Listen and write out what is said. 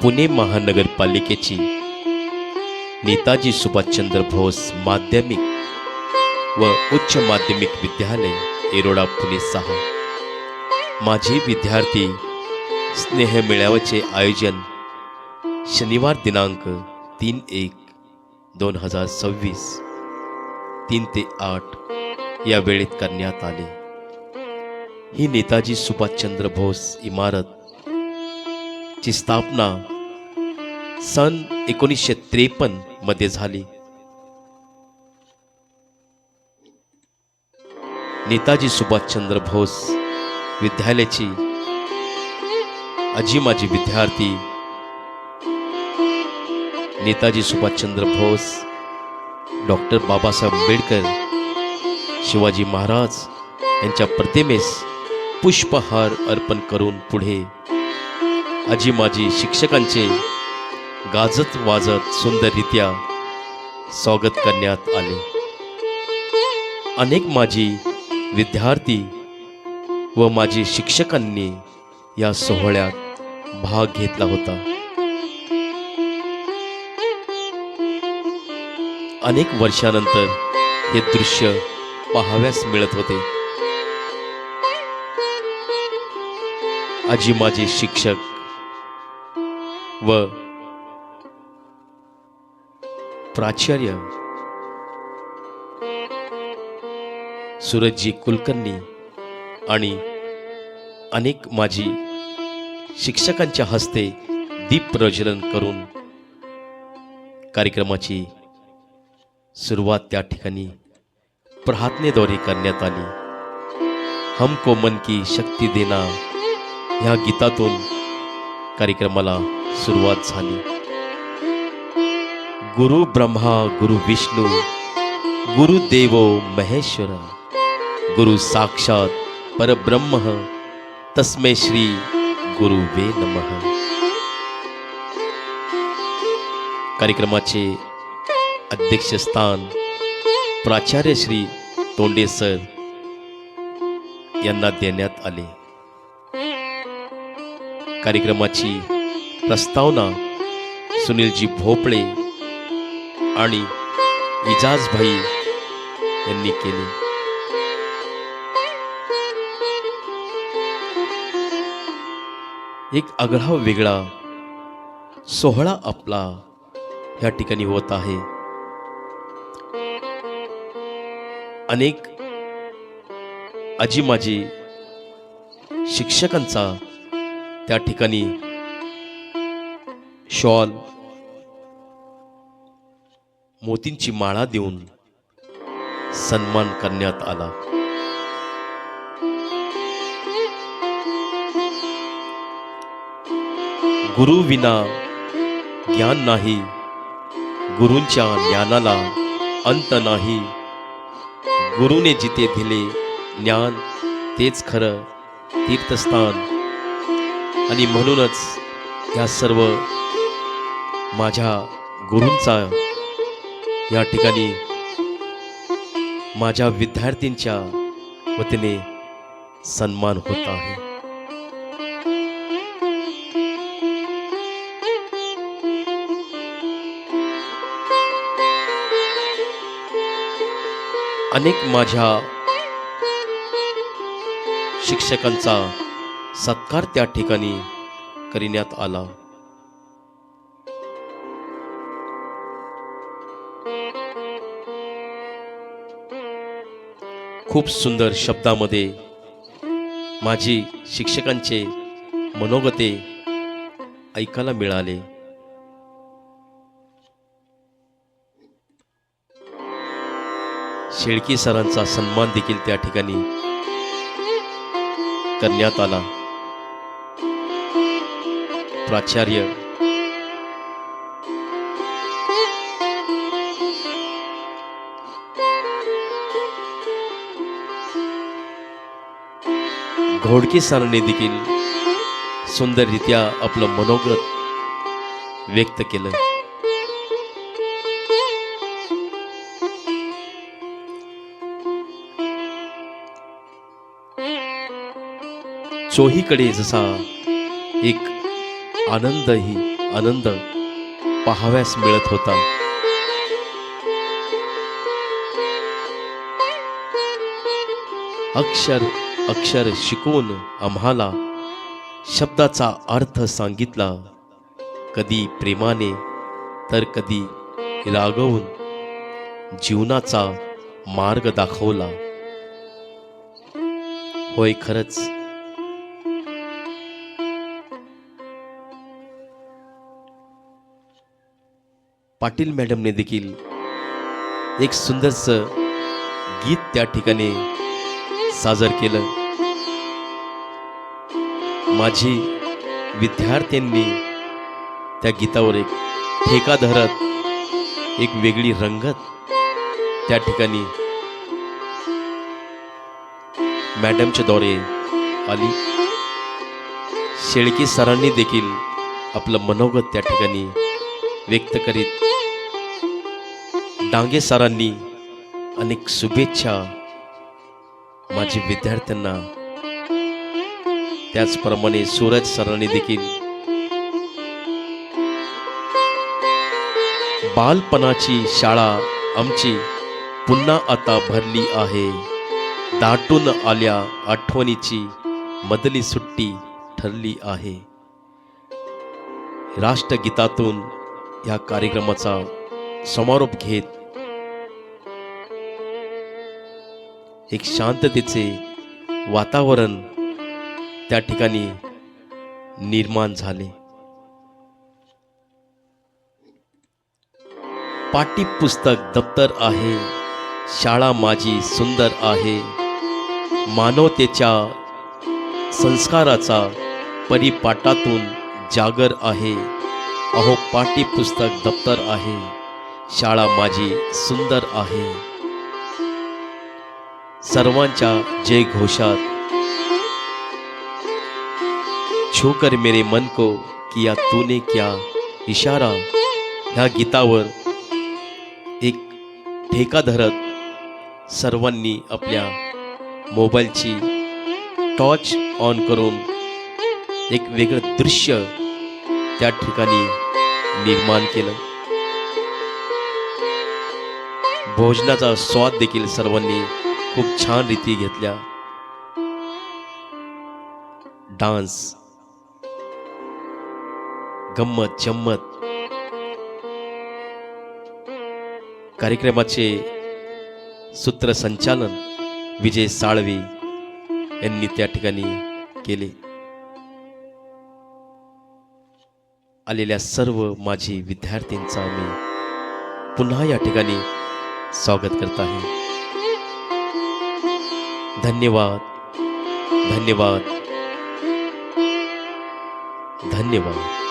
पुणे महानगरपालिकेची नेताजी सुभाषचंद्र बोस माध्यमिक व उच्च माध्यमिक विद्यालय येरोडा पुणे 6 माजी विद्यार्थी स्नेह मेळाव्याचे आयोजन शनिवार दिनांक 3/1/2026 3 ते 8 या वेळेत करण्यात आले. ही नेताजी सुभाषचंद्र बोस इमारत ची स्थापना सन 1953 मध्ये झाली. नेताजी सुभाषचंद्र बोस विद्यालयाची आजी माजी विद्यार्थी नेताजी सुभाषचंद्र बोस, डॉक्टर बाबासाहेब आंबेडकर, शिवाजी महाराज यांच्या प्रतिमेस पुष्पहार अर्पण करून पुढे आजी माजी शिक्षकांचे गाजत वाजत सुंदररित्या स्वागत करण्यात आले. अनेक माजी विद्यार्थी व माजी शिक्षकांनी या सोहळ्यात भाग घेतला होता. अनेक वर्षानंतर हे दृश्य पाहाव्यास मिळत होते. आजी माजी शिक्षक व प्राचार्य सूरजजी कुलकर्णी आणि अनेक माजी शिक्षकांच्या हस्ते दीप प्रज्वलन करून कार्यक्रमाची सुरुवात त्या ठिकाणी प्रार्थनेद्वारे करण्यात आली. हमको मन की शक्ती देना ह्या गीतातून कार्यक्रमाला सुरुवात झाली. गुरु ब्रह्मा गुरु विष्णू गुरुदेवो महेश्वर गुरु साक्षात परब्रह्म तस्मै श्री गुरुवे नमः. कार्यक्रमाचे अध्यक्षस्थान प्राचार्य श्री तोंडे सर यांना देण्यात आले. कार्यक्रमाची प्रस्तावना सुनीलजी भोपळे आणि इजाजभाई यांनी केली. एक आगळा वेगळा सोहळा आपला ह्या ठिकाणी होत आहे. अनेक आजी माजी शिक्षकांचा त्या ठिकाणी शॉल मोतींची माळा देऊन सन्मान करण्यात आला. गुरु विना ज्ञान नाही, गुरूंच्या ज्ञानाला अंत नाही. गुरुने जिथे दिले ज्ञान तेच खरं तीर्थस्थान. आणि म्हणूनच या सर्व माझ्या गुरूंचा या ठिकाणी माझ्या विद्यार्थ्यांच्या वतीने सन्मान होत आहे. अनेक माझ्या शिक्षकांचा सत्कार त्या ठिकाणी करण्यात आला. खूप सुंदर शब्दामध्ये माझी शिक्षकांचे मनोगते ऐकायला मिळाले. शेळकी सरांचा सन्मान देखील त्या ठिकाणी करण्यात आला. प्राचार्य घोडके सरांनी देखील सुंदररित्या आपलं मनोगत व्यक्त केलं. चोहीकडे जसा एक आनंदही आनंद पाहाव्यास मिळत होता. अक्षर अक्षर शिकवून आम्हाला शब्दाचा अर्थ सांगितला, कधी प्रेमाने तर कधी रागवून जीवनाचा मार्ग दाखवला. होय, खरंच पाटील मॅडमने देखील एक सुंदरसं गीत त्या ठिकाणी सादर केलं. माझी विद्यार्थ्यांनी त्या गीतावर एक ठेका धरत एक वेगळी रंगत त्या ठिकाणी मॅडमच्या द्वारे आली. शेळके सरांनी देखील आपलं मनोगत त्या ठिकाणी व्यक्त करीत डांगे सरांनी अनेक शुभेच्छा माझी विद्यार्थ्यांना, त्याचप्रमाणे सूरज सरांनी देखील बालपणाची शाळा आमची पुन्हा आता भरली आहे, दाटून आल्या आठवणीची मधली सुट्टी ठरली आहे. राष्ट्रगीतातून या कार्यक्रमाचा समारोप घेत एक शांततेचे वातावरण त्या ठिकाणी निर्माण झाले. पाठ्यपुस्तक दप्तर आहे, शाळा माझी सुंदर आहे, मानवतेच्या संस्काराचा परिपाठातून जागर आहे. अहो पाठ्यपुस्तक दप्तर आहे, शाळा माझी सुंदर आहे. सर्वांच्या जय घोषात छूकर मेरे मन को किया तूने क्या इशारा ह्या गीतावर एक ठेका धरत सर्वांनी आपल्या मोबाईलची टॉर्च ऑन करून एक वेगळं दृश्य त्या ठिकाणी निर्माण केलं. भोजनाचा स्वाद देखील सर्वांनी खूप छान रीती घेतल्या. डान्स, गंमत जम्मत कार्यक्रमाचे सूत्रसंचालन विजय साळवे यांनी त्या ठिकाणी केले. आलेल्या सर्व माझी विद्यार्थ्यांचा मी पुन्हा या ठिकाणी स्वागत करत आहे. धन्यवाद, धन्यवाद, धन्यवाद.